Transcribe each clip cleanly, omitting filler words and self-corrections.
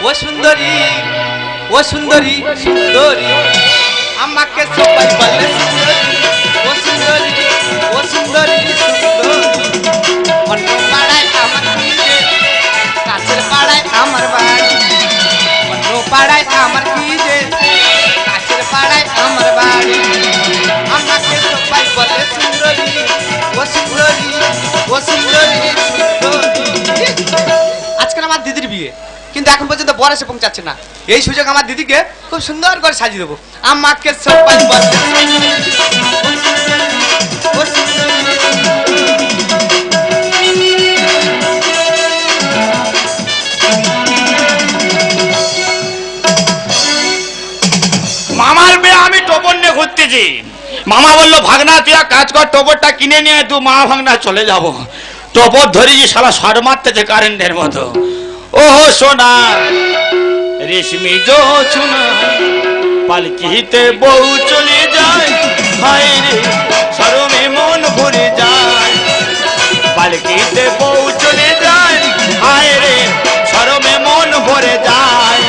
ও সুন্দরী ও সুন্দরী সুন্দরী আমাকে সবাই বলে সুন্দরী ও সুন্দরী ও সুন্দরী সুন্দরী অন্য পাড়ায় আমার কি রে কাছের পাড়ায় আমার বাড়ি অন্য পাড়ায় আমার কি রে কাছের পাড়ায় আমার বাড়ি আমাকে সবাই বলে সুন্দরী ও সুন্দরী ও সুন্দরী সুন্দরী। আজকাল আমার দিদির বিয়ে কিন্তু এখন পর্যন্ত বর এসে পৌঁছাচ্ছে না। এই সুযোগ আমার দিদিকে খুব সুন্দর করে সাজিয়ে দেবো। আমাকে সবাই বলে মামার মেয়ে আমি টোপর নিয়ে ঘুরতেছি। মামা বললো ভাগনা তুই এক কাজ কর, টোপরটা কিনে নিয়ে তুই মা ভাগনা চলে যাব। টোপর ধরেছি, শালা শর্ট মারতেছে কারেন্টের মতো। ওহো সোনা রেশমি জোছনা পালকিতে বউ চলে যায়, হায় রে শরমে মন ভরে যায়। পালকিতে বউ চলে যায়, হায় রে শরমে মন ভরে যায়।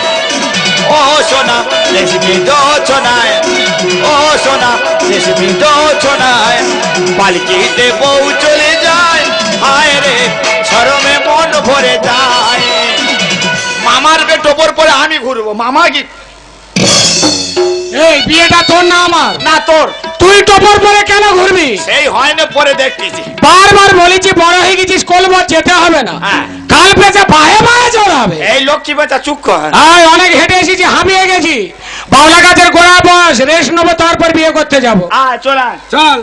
ও সোনা রেশমি জোছনায়, ও সোনা রেশমি জোছনায় পালকিতে বউ চলে যায়, হায় রে শরমে মন ভরে যায়। মামার বে টোপর পরে আমি ঘুরবো। মামা কি এই বিয়েটা তোর না আমার? না তোর। তুই টোপর পরে কেন ঘুরবি? সেই হয় না, পরে দেখতেছি। বারবার বলেছি বড় হয়ে গেছিস, কলবর যেতে হবে না। হ্যাঁ। কাল পেঁচে বাহে বাহে চড়াবে। এই লক্ষ্মী বাচ্চা চুপ কর। অনেক হেঁটে এসেছি, হাঁপিয়ে গেছি। বাউলা গাছের গোড়া বস, রেস্ট নেবো, তারপর বিয়ে করতে যাবো। চল চল।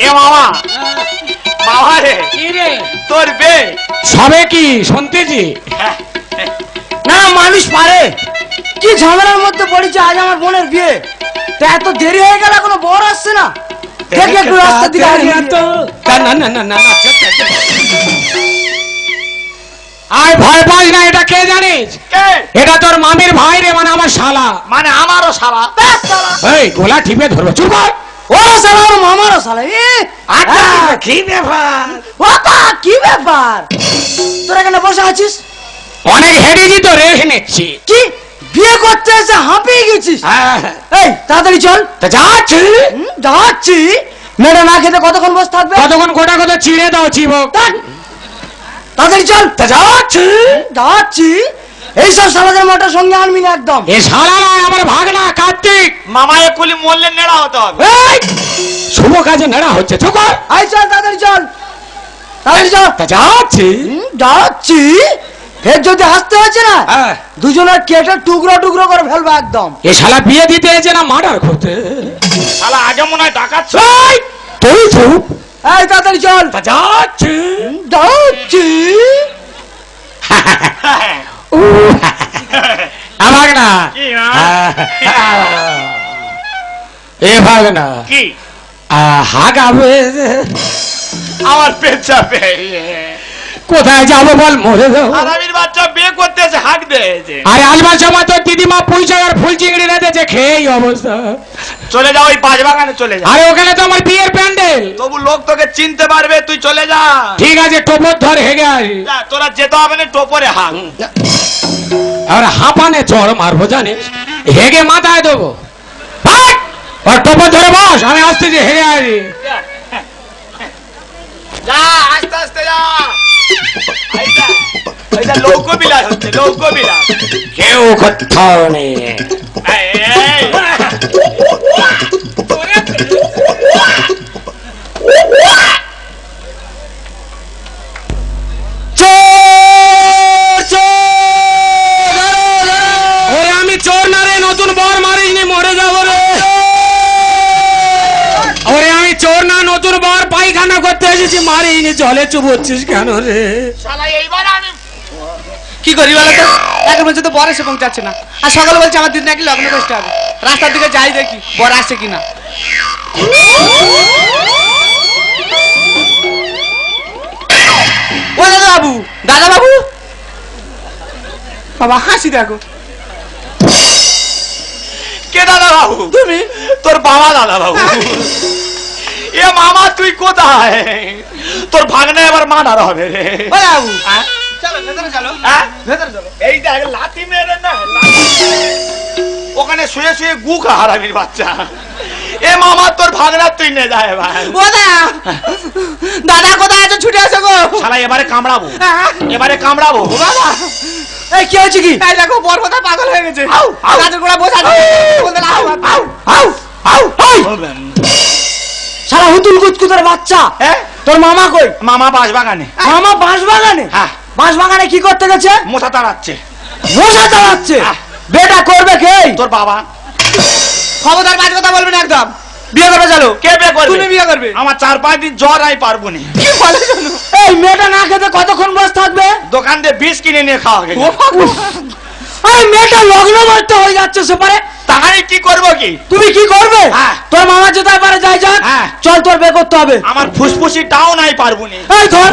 এ মামা, মামা রে কি রে তোর বে সবে কি শুনতেছি? না মানুষ পারে কি ঝামেলার মধ্যে পড়েছে। আজ আমার বোনের বিয়ে, তা এত দেরি হয়ে গেল এখনো বর আসছে না। দেখি একটু রাস্তা দিকে না না না না, আয় ভয় পাস না। এটা কে জানিস? কে? এটা তোর মামির ভাই রে, মানে আমার শালা। মানে আমারও শালা। এই গোলা টিপে ধরবো, চুপ কর। ও শালা ওর মামারও শালা। কি ব্যাপার? কি ব্যাপার? তোরা কেন বসে আছিস? অনেক হেঁটেছি তো, রেস্ট নিচ্ছি। কি বিয়ে করতে এসে হাঁপিয়ে গেছিস? এই তাড়াতাড়ি চল। তা যাচ্ছি। যাচ্ছি। মেয়েটা না খেতে কতক্ষণ বসে থাকবে? কতক্ষণ গোটা কথা চিড়ে দাও চিবক। তাড়াতাড়ি চল। তা যাচ্ছি। যাচ্ছি। এইসব শালাদের মোটা সঙ্গে আনবি না একদম। এ শালা নয়, আমার ভাগনা কার্তিক। মামা একুলি মরলে নেড়া হতে হবে। এই শুভ কাজে নেড়া হচ্ছে, চুপ কর। আয় চল, তাড়াতাড়ি চল, তাড়াতাড়ি চল। তা যাচ্ছি। যাচ্ছি। ফের যদি হাসতে হয়েছে না, দুজনের কেটে টুকরো টুকরো করে ফেলবো একদম। এ শালা বিয়ে দিতে এসে না মার্ডার করতে? শালা আগে মনে হয় ডাকাচ্ছ। এই, তুই চুপ। এই তাড়াতাড়ি চল। তা যাচ্ছি। যাচ্ছি। ভাগনা কি না? এ ভাগনা কি হাগাবে? আমার পেট চাপে। কোথায় যাবো বল, মরে যাবো। আরামির বাচ্চা বিয়ে করতে এসে হাঁক দিয়েছে। আরে আসবার সময় তোর দিদিমা পুঁইশাক আর ফুল চিংড়ি রেঁধেছে, খেয়ে এই অবস্থা। চলে যাও, ওই পাঁচ বাগানে চলে যা। আরে ওখানে তো আমার বিয়ের প্যান্ডেল। তবু লোক তোকে চিনতে পারবে, তুই চলে যা। ঠিক আছে, টোপর ধর, হেগে আসি। যা, তোরা যেতে হবে না, টোপরে হাঁক। আর হাঁপানে চড় মারবো জানিস, হেগে মাথায় দেবো। আর টোপর ধরে বস, আমি আসতেছি, হেগে আসি। যা, আস্তে আস্তে যা। এইটা লৌকো বিলাস হচ্ছে, লৌকো বিলাস। কেউ কোথাও নেই। এই, এই। ওরে আমি চোর না রে, নতুন বর মারিসনি, মরে যাবো রে। ওরে আমি চোর না, নতুন বর পায়খানা করতে এসেছি, মারিনি। জলে চুবোচ্ছিস কেন রে? শালা এইবার আমি কি করি বলো তো? এখন পর্যন্ত বর এসে পৌঁছাচ্ছে না। আর সকালে বলছে আমার দিদি নাকি লগ্ন করতে হবে। রাস্তার দিকে যাই দেখি বর আসছে কিনা। ও দাদা বাবু, দাদা বাবু, বাবা হাসি দেখো। কে দাদা বাবু? তুমি? তোর বাবা দাদা বাবু। এ মামা তুই কোথায়? তোর ভাগনা এবার মানার হবে রে। ও বাবু, হ্যাঁ? চলো ভেতরে চলো হ্যাঁ ভেতরে চলো এই দেখ লাথি মেরে না ওখানে শুয়ে শুয়ে গু খা হারামির বাচ্চা এ মামা তোর ভাগনা তুই নে যায় ভাই ও দাদা কোথায় আছো ছুটে আসো গো শালা এবারে কামড়াবো হ্যাঁ? এবারে কামড়াবো বাবা এই কি হয়েছে কি এই দেখো বর কোথায় পাগল হয়ে গেছে আউ, আউ। গাছের গোড়া বসে আছে বলতে না, আউ, আউ। আউ আউ এই! শালা হুতুল কুচকুচের বাচ্চা হ্যাঁ তোর মামা কই মামা বাস বাগানে মামা বাঁশ বাগানে হ্যাঁ বাঁশ বাগানে কি করতে গেছে মোথা তাড়াচ্ছে মশা চালাচ্ছে হ্যাঁ। বেটা করবে কে তোর বাবা খবরদার বাজ কথা বলবে না একদম বিয়ে করবে চলো কে বিয়ে করবে তুমি বিয়ে করবে আমার 4-5 দিন জ্বর আই পারবো না কি বলে শোনো এই মেয়েটা না খেতে কতক্ষণ বসে থাকবে দোকান দিয়ে বিষ কিনে নিয়ে খাওয়া গেছে এই মেয়েটা লগ্ন করতে হয়ে যাচ্ছে সেপারে তাহলে কি করবো কি তুমি কি করবে হ্যাঁ। তোর মামা যেতে পারে যাই যাক হ্যাঁ। চল তোর বে করতে হবে আমার ফুসফুসি টাও নাই পারবো না এই ধর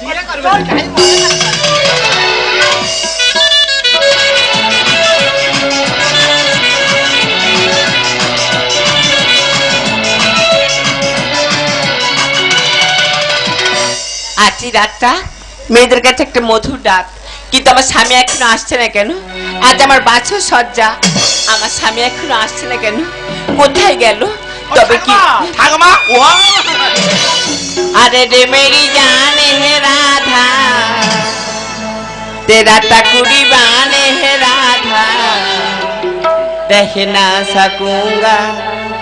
বিয়ে করবে আজই রাতটা মেয়েদের কাছে একটা মধুর ডাক, কিন্তু আমার স্বামী এখনো আসছে না কেন? আজ আমার বাছুর সজ্জা, আমার স্বামী এখনো আসছে না কেন? কোথায় গেল? তবে কি ঠাকুমা ও अरे रे मेरी जान है राधा, तेरा टकुरी बान है राधा, रह ना सकूंगा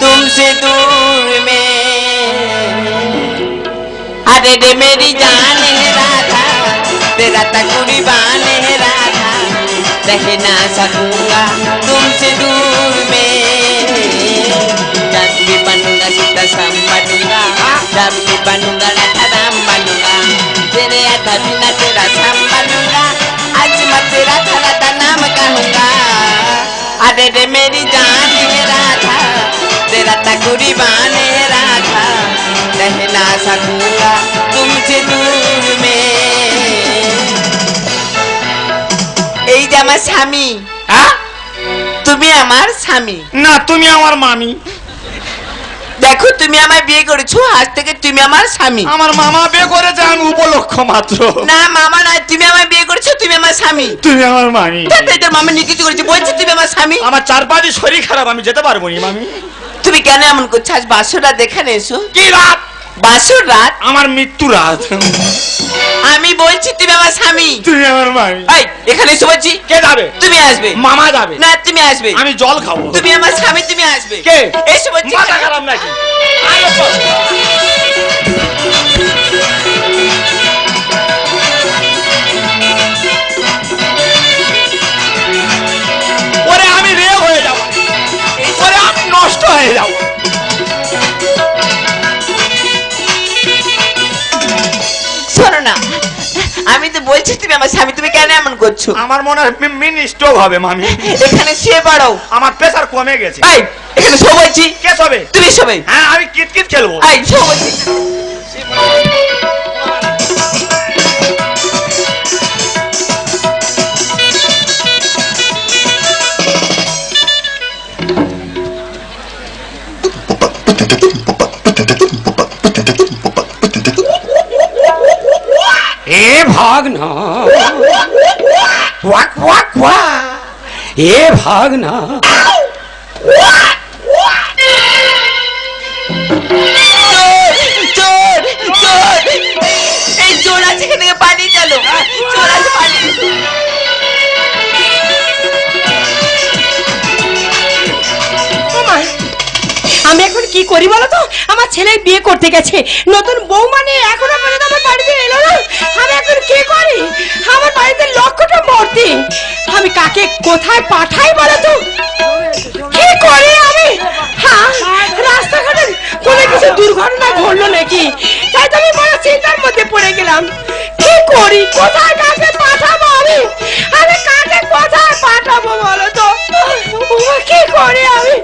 तुमसे दूर में। अरे रे मेरी जान है राधा, तेरा टकुरी बान है राधा, रह ना सकूंगा तुमसे दूर में। जब भी बनूंगा सीता सम बनूंगा, जब भी बनूंगा राधा राम बनूंगा, तेरे आधा बिना तेरा सम बनूंगा, आज मैं तेरा राधा नाम कहूंगा। अरे रे मेरी जान है राधा, तेरा टकुरी बान है राधा, रह ना सकूंगा तुमसे दूर में। এই যে আমার স্বামী, হ্যাঁ তুমি আমার স্বামী। না তুমি আমার মামি দেখো তুমি আমায় বিয়ে করেছো, আজ থেকে তুমি আমার স্বামী। আমার মামা বিয়ে করেছে আমি উপলক্ষ মাত্র না মামা নয়, তুমি আমায় বিয়ে করেছো, তুমি আমার স্বামী। তুমি আমার মামি তাতে তোর মামা নিকিত করেছে, বলছে তুমি আমার স্বামী। আমার 4-5 দিন শরীর খারাপ আমি যেতে পারবো না মামি তুমি কেন এমন করছো? আজ বাসর রাত এখানে এসো। কি রাত বাসর রাত? আমার মৃত্যু রাত আমি বলছি তুমি আমার স্বামী। তুমি আমার মামি এই এখানে এসো বলছি। কে যাবে তুমি আসবে। মামা যাবে না তুমি আসবে। আমি জল খাবো তুমি আমার স্বামী, তুমি আসবে। কে এসো বলছি। মাথা খারাপ নাকি আরে বল। ওরে আমি রে হয়ে যাব ওরে আমি নষ্ট হয়ে যাব শোনো না, আমি তো বলছি তুমি আমার স্বামী, তুমি কেন এমন করছো? আমার মনে হয় মিনি স্ট্রোক হবে মামি এখানে শুয়ে পড়ো। আমার প্রেসার কমে গেছে এই এখানে শো বলছি। কে সবে তুমি শোবে। হ্যাঁ আমি কিতকিত খেলবো এই শো বলছি। এ ভাগনা ওয়াক ওয়াক ওয়া এ ভাগনা চোর চোর, এই চোর আছে, এখান থেকে পালিয়ে চলো। চোর আছে, পালিয়ে। আমি এখন কি করি বলো তো? আমার ছেলে বিয়ে করতে গেছে, নতুন বউ মানে এখনো পর্যন্ত আমার বাড়িতে এলো না। আমি এখন কি করি? আমার বাড়িতে লক্ষটা মূর্তি, আমি কাকে কোথায় পাঠাই বলো তো? কি করি আমি? হ্যাঁ, রাস্তাঘাটে কোনো কিছু দুর্ঘটনা ঘটলো নাকি? তাই তো আমি বড় চিন্তার মধ্যে পড়ে গেলাম। কি করি? কোথায় কাকে পাঠাবো আমি? আমি কাকে কোথায় পাঠাবো বলো তো? কি করি আমি?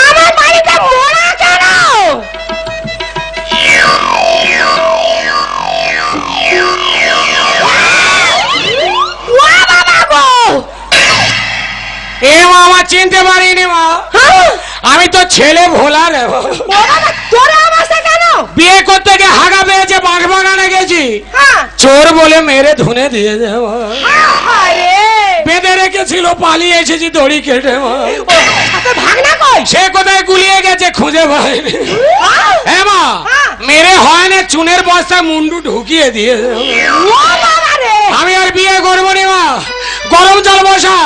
আমার বাড়িতে মরা কেন? এ মামা চিনতে পারিনি মা, হ্যাঁ? আমি তো ছেলে ভোলা রে ও বাবা, তোরা আমার সাথে কেন? বিয়ে করতে গিয়ে হাগা পেয়েছে, বাঘ বাগানে গেছি, হ্যাঁ চোর বলে মেরে ধুনে দিয়ে দেওয়া, আরে বেঁধে রেখেছিল, পালিয়ে এসেছি দড়ি কেটে মা। তোর ভাগনা কই? সে কোথায় গুলিয়ে গেছে খুঁজে পাইনি। হ্যাঁ মা, মেরে হয় না, চুনের বস্তায় মুন্ডু ঢুকিয়ে দিয়ে দেওয়া। ও বাবা রে, আমি আর বিয়ে করবো না মা। গরম জল বসা,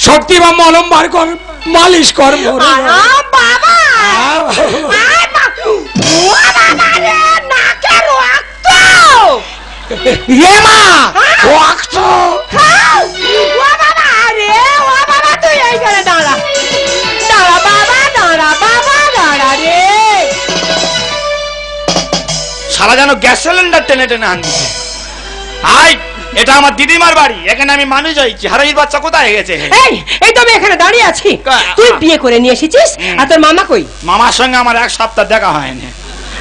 শক্তি বা মলম বার কর, মালিশ কর মরে আ মা। বাবা, আ বাবা। আয় ও বাবা রে, নাকের রক্ত। ইয়ে মা, রক্ত। হ্যাঁ, ও বাবা রে, ও বাবা তুই এইখানে দাঁড়া, দাঁড়া বাবা, দাঁড়া বাবা, দাঁড়া রে। শালা যেন গ্যাস সিলিন্ডার টেনে টেনে আনছে। আই, এটা আমার দিদিমার বাড়ি, এখানে আমি মানুষ হয়েছি। হারামির বাচ্চা কোথায় গেছে? এই তো আমি এখানে দাঁড়িয়ে আছি। কা- তুই বিয়ে করে নিয়ে এসেছিস, আর তোর মামা কই? মামার সঙ্গে আমার এক সপ্তাহ দেখা হয়নি।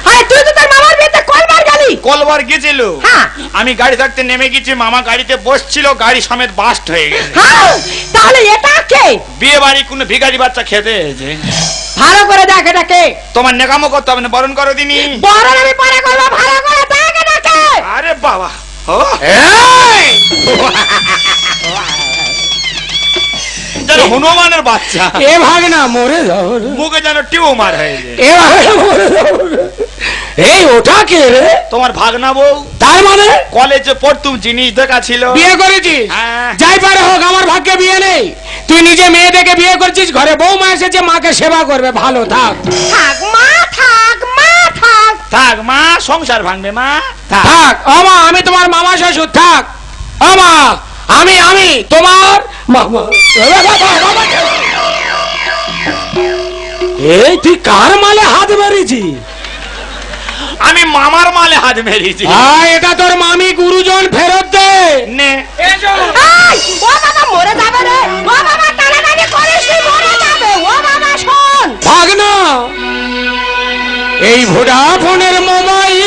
আরে তুই তো তোর মামার বিয়েতে কলবার গেলি। কলবার গেছিল, হ্যাঁ। আমি গাড়ি থাকতে নেমে গেছি, মামা গাড়িতে বসছিল, গাড়ি সমেত বাস্ট হয়ে গেছে। হ্যাঁ, তাহলে এটা কে? বিয়ে বাড়ি কোনো ভিখারি বাচ্চা খেতে এসেছে। ভালো করে দেখ এটা কে। তোমার নেকামো করতে হবে না, বরণ করো দিনি। বড় আমি পরে করবো, ভালো করে দেখ এটা কে। আরে বাবা, ও এই! যেন হনুমানের বাচ্চা, এ ভাগ না, মরে যাও রে। মুখে যেন টিউমার হয়েছে। এ ভাগ না, মরে যাও রে। এই ওটা কে রে? তোমার ভাগনা বউ, তার মানে কলেজে পড়তুম, জিনিস দেখা ছিল। বিয়ে করেছিস? হ্যাঁ। যাই পারে হোক, আমার ভাগ্যে বিয়ে নেই। তুই নিজে মেয়ে দেখে বিয়ে করছিস, ঘরে বৌমা এসেছে, মাকে সেবা করবে, ভালো থাক। থাক মা, থাক মা, থাক। থাক মা, সংসার ভাঙবে মা, থাক। থাক আমা, আমি তোমার মামা শ্বশুর, থাক আমা, আমি তোমার মামা। এই তুই কার মালে হাত মেরেছি? আমি মামার মালে হাত মেরেছি। এটা তোর মামি, গুরুজন ফেরত দে। নে, এই, ও বাবা মরে যাবে রে, ও বাবা টানাটানি করিস, তুই মরে যাবে। ও বাবা শোন, ভাগ না, এই ভোডাফোনের মোবাইল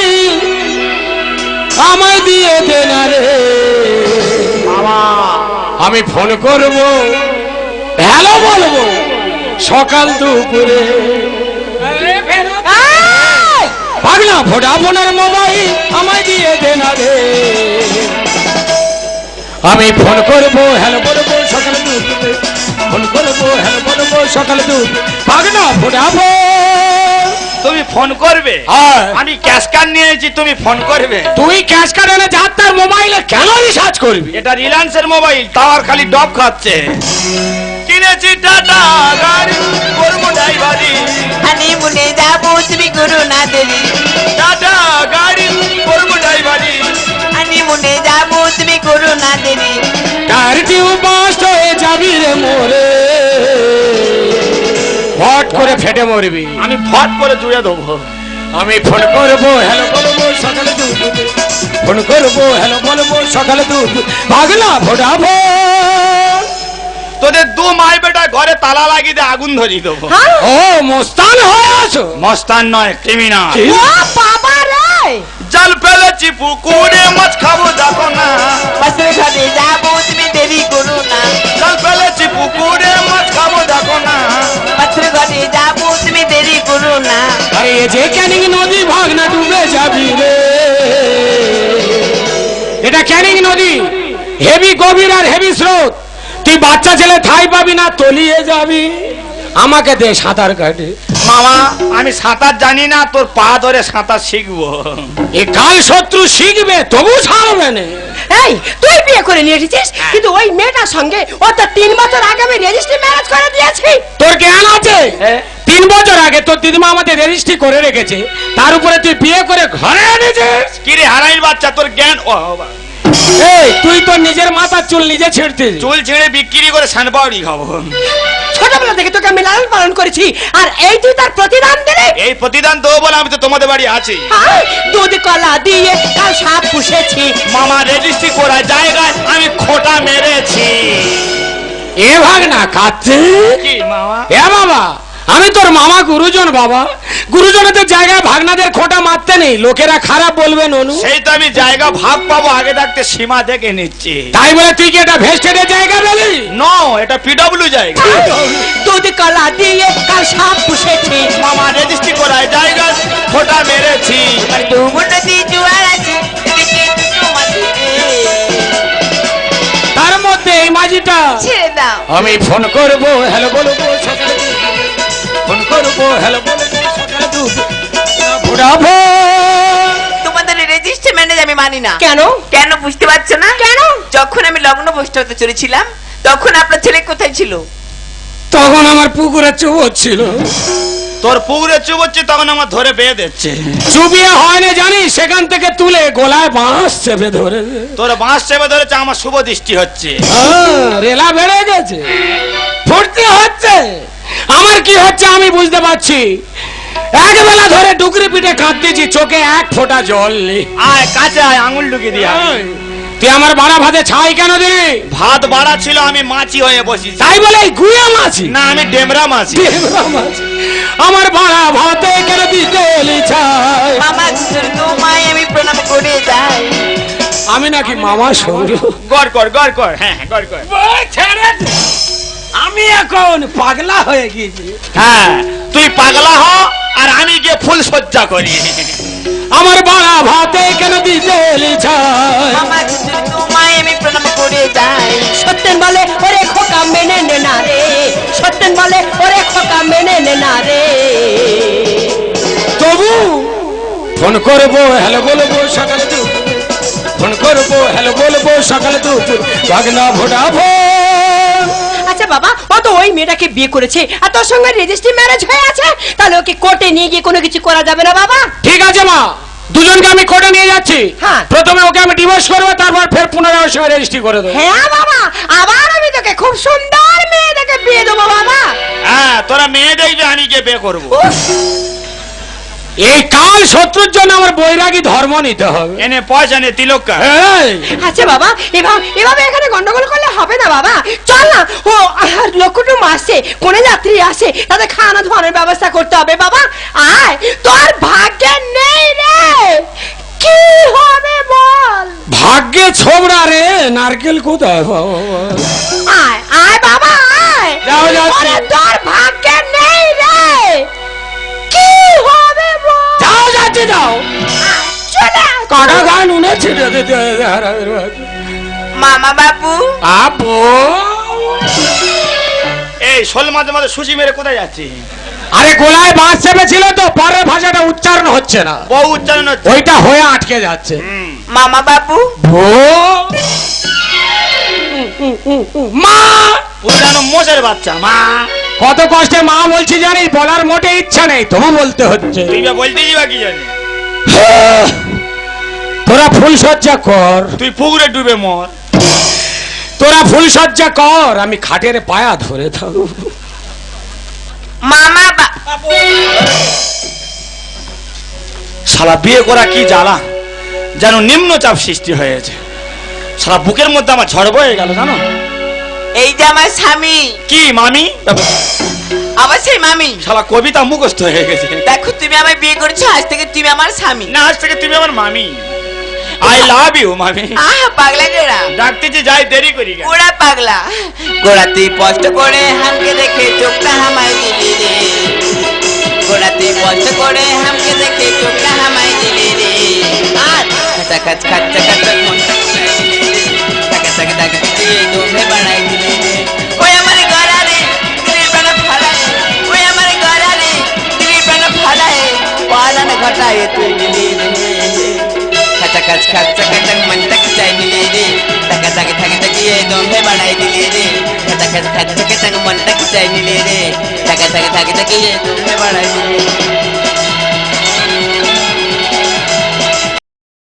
আমায় দিয়ে দে না রে। আমি ফোন করব, হ্যালো বলবো, সকাল দুপুরে। এই, ভাগ না, ভোডাফোনের মোবাইল আমায় দিয়ে দে না রে। আমি ফোন করব, হ্যালো বলবো, সকাল দুপুরে। ফোন করব, হ্যালো বলবো, সকাল দুপুরে। ভাগ না, ভোডাফোন। তুমি ফোন করবে? হ্যাঁ। আমি ক্যাশ কার্ড নিয়েছি, তুমি ফোন করবে? তুই ক্যাশ কার্ড এনে যার তার মোবাইলে কেন রিচার্জ করবি? এটা রিলায়েন্সের মোবাইল, টাওয়ার খালি ডব খাচ্ছে। কিনেছি টাটা গাড়ি, করবো ড্রাইভারি। হানিমুনে যাবো, তুমি করো না দেরি। টাটা গাড়ি, করবো ড্রাইভারি। হানিমুনে যাবো, তুমি করো না দেরি। টায়ার টিউব বাস্ট হয়ে যাবি রে মোরে, ফট করে ফেটে মরবি। আমি ফট করে জুড়ে দেবো। আমি ফোন করবো, হ্যালো বলবো, সকালে দুপুরে। ফোন করবো, হ্যালো বলবো, সকালে দুপুরে। ভাগলা ভোডাফোন। তোদের দু মাই বেটা ঘরে তালা লাগিয়ে দিয়ে আগুন ধরিয়ে দেবো। ও মস্তান হয়ে আছো? মস্তান নয়, ক্রিমিনাল। কি? ও বাবা রে, জল ফেলেছি পুকুরে, মাছ খাবো দেখো না। পাশের ঘরে যাবো, তুমি দেরি করো না। জল ফেলেছি পুকুরে, মাছ খাবো দেখো না। পাশের ঘরে যাবো, তুমি দেরি করো না। আরে এ যে ক্যানিং নদী, ভাগনা ডুবে যাবি রে। এটা ক্যানিং নদী, হেভি গভীর আর হেভি স্রোত। তুই বাচ্চা ছেলে ঠাই পাবি না, তলিয়ে যাবি। আমাকে দে সাঁতার কাটে। মামা, আমি সাঁতার জানি না, তোর পা ধরে সাঁতার শিখবো। এ কাল শত্রু শিখবে, তবু ছাড়বে না। এই তুই বিয়ে করে নিয়ে এসেছিস, কিন্তু ওই মেয়েটার সঙ্গে ও তো 3 বছর আগে আমি রেজিস্ট্রি ম্যারেজ করে দিয়েছি। তোর জ্ঞান আছে? হ্যাঁ। 3 বছর আগে তোর দিদিমা আমাদের রেজিস্ট্রি করে রেখেছে, তার উপরে তুই বিয়ে করে ঘরে এনেছিস। কিরে হারাইর বাচ্চা, তোর জ্ঞান? ও বাবা। এই তুই তোর নিজের মাথার চুল নিজে ছেড়তে। চুল ছেড়ে বিক্রি করে সানপাউরি খাবো। ছোটবেলা থেকে তোকে আমি লালন পালন করেছি, আর এই তুই তার প্রতিদান দিলি। এই প্রতিদান দেবো বলে আমি তো তোমাদের বাড়ি আছি। দুধ কলা দিয়ে কাল সাপ পুষেছি। মামা রেজিস্ট্রি করা জায়গায় আমি খোটা মেরেছি। এ ভাগ না কাচ্ছে। কি মামা? এ বাবা, আমি তোর মামা গুরুজন বাবা, গুরুজনদের জায়গায় ভাগনাদের খোঁটা মারতে নেই, লোকেরা খারাপ বলবে ননু। সেই তো আমি জায়গা ভাগ পাবো আগে থাকতে সীমা দেখে নিচ্ছি। তাই বলে তুই কি এটা ভেস্টেডের জায়গা বলি? নো, এটা পিডব্লিউ জায়গা। দুধ কলা দিয়ে কাল সাপ পুষেছি, মামা রেজিস্ট্রি করায় জায়গা খোটা মেরেছি। ডুবুর নদী জোয়ার আছে, এদিকে দুটো মাঝি তার মধ্যে এই মাঝিটা ছেড়ে দাও। আমি ফোন করবো, হ্যালো বলবো সকালে ফোন করবো, হ্যালো বলবো সকালে ঘুরাবো। তোমাদের রেজিস্টার ম্যানেজ আমি মানি না। কেন? কেন বুঝতে পারছো না? কেন? যখন আমি লগ্ন বসতে হতে চলেছিলাম তখন আপনার ছেলে কোথায় ছিল? তখন আমার পুকুরে চুপ ছিল। তোর পুকুরে চুবচ্ছে তখন আমার ধরে বেয়ে দিচ্ছে। চুবিয়ে হয় না জানিস, সেখান থেকে তুলে গলায় বাঁশ চেপে ধরে। তোর বাঁশ চেপে ধরেছে, আমার শুভ দৃষ্টি হচ্ছে। রেলা বেড়ে গেছে, ফুটতে হচ্ছে। আমার কি হচ্ছে আমি বুঝতে পারছি। এক বেলা ধরে ডুকরি পিঠে কাঁদতেছি, চোখে এক ফোঁটা জল নেই। আয় কাছে আয়, আঙুল ঢুকে দিয়া। তুই আমার বাড়া ভাতে ছাই কেন দিলি? ভাত বাড়া ছিল, আমি মাছি হয়ে বসেছি। তাই বলে গুয়া মাছি না, আমি ডেমরা মাছি। আমার বাড়া ভাতে কেন দিলি ছাই? মামা তোমায় আমি প্রণাম করে যাই। আমি নাকি মামা সৌর? গড় কর, গড় কর, হ্যাঁ গড় কর। আমি এখন পাগলা হয়ে গেছি। হ্যাঁ, তুই পাগলা হ আর আমি গিয়ে ফুল সজ্জা করি। আমার বাড়া ভাতে কেন দিলি ছাই? মামা তোমায় আমি প্রণাম করে যাই। সত্যেন বলে ওরে খোকা মেনে নে না রে, সত্যেন বলে ওরে খোকা মেনে নে না রে। তবু ফোন করবো, হ্যালো বলবো সকালে ফোন করবো, হ্যালো বলবো সকালে ভাগনা ভোটাবো। আচ্ছা বাবা, ও তো ওই মেয়েটাকে বিয়ে করেছে আর তোর সঙ্গে রেজিস্ট্রি ম্যারেজ হয়ে আছে, তাহলে ওকে কোর্টে নিয়ে গিয়ে কোনো কিছু করা যাবে না বাবা? ঠিক আছে মা, দুজনকে আমি কোর্টে নিয়ে যাচ্ছি। হ্যাঁ। প্রথমে ওকে আমি ডিভোর্স করবো, তারপর ফের পুনরায় ওর সঙ্গে রেজিস্ট্রি করে দেবো। হ্যাঁ বাবা, আবার আমি তোকে খুব সুন্দর মেয়ে দেখে বিয়ে দেবো বাবা। হ্যাঁ, তোরা মেয়ে দেখবি, আমি গিয়ে বিয়ে করবো। উফ, এই কাল শত্রুর জন্য আমার বৈরাগী ধর্ম নিতে হবে। এনে পয়সা নে তিলক। এই, আচ্ছা বাবা, এভাবে এখানে গন্ডগোল করলে হবে না বাবা। চল না, ও লক্ষ্যটুম আসছে, কোনে যাত্রী আসে, তাদের খাওয়ানো ধোয়ানোর ব্যবস্থা করতে হবে বাবা। আয়, তোর ভাগ্যে নেই রে, কি হবে বল? ভাগ্যে ছোবড়া রে, নারকেল কোথায়? আয় আয় বাবা আয়। যাও, যাচ্ছি। ওরে, তোর ভাগ্যে নেই রে, কি হবে বল? যাও যাচ্ছি, যাও। আয়, চলে আয়। কাটা গান উনে ছিটে দিতে। মামা বাবু, আপু, এই শোল মাঝে মাঝে সুশি মেরে কোথায় যাচ্ছি? আরে গোলায় বাঁশ চেপেছিল তো, পরের ভাষাটা উচ্চারণ হচ্ছে না, বহু উচ্চারণ হচ্ছে। ওইটা হয়ে আটকে যাচ্ছে। মামা বাবু, ভো মা, উচ্চারণ মোষের বাচ্চা মা। কত কষ্টে মা বলছি জানিস, বলার মোটে ইচ্ছা নেই, তবু বলতে হচ্ছে। তুই বা বলতে যাবা কি জানি? তোরা ফুল সজ্জা কর, তুই পুকুরে ডুবে মর। তোরা ফুল সজ্জা কর, আমি খাটের পায়া ধরে থাকবো। মামা শালা বিয়ে করা কি জ্বালা, যেন নিম্নচাপ সৃষ্টি হয়েছে। শালা বুকের মধ্যে আমার ঝড় বয়ে গেল জানো। এই যে আমার স্বামী। কি মামি? অবশ্যই মামি। শালা কবিতা মুখস্থ হয়ে গেছে। দেখো, তুমি আমায় বিয়ে করেছো, আজ থেকে তুমি আমার স্বামী। না, আজ থেকে তুমি আমার মামি। আই লাভ ইউ মামি। আহ, পাগলা গোড়া, ডাকতেছি যাই, দেরি করি কেন? গোড়া পাগলা গোড়াতে কষ্ট করে হামকে দেখে চোখটা হামাই দিলি রে, গোড়াতে কষ্ট করে হামকে দেখে চোখটা হামাই দিলি রে। আর খাচা খাচ খাচা খাচা মনটা টাকা টাকা টাকা দিয়ে দমে বাড়াই দিলি রে। ওই আমার গড়া রে, দিলি প্রাণ ফাড়ায়, ওই আমার গড়া রে, দিলি প্রাণ ফাড়ায়, পালান ঘটায় তুই দিলি রে। খাচা খাচ খাচা খাচা মনটা চাই দিলি রে, টাকা টাকা টাকা দিয়ে দমে বাড়াই দিলি রে। খাচা খাচ খাচা খাচা মনটা চাই দিলি রে, টাকা টাকা টাকা দিয়ে দমে বাড়াই দিলি রে।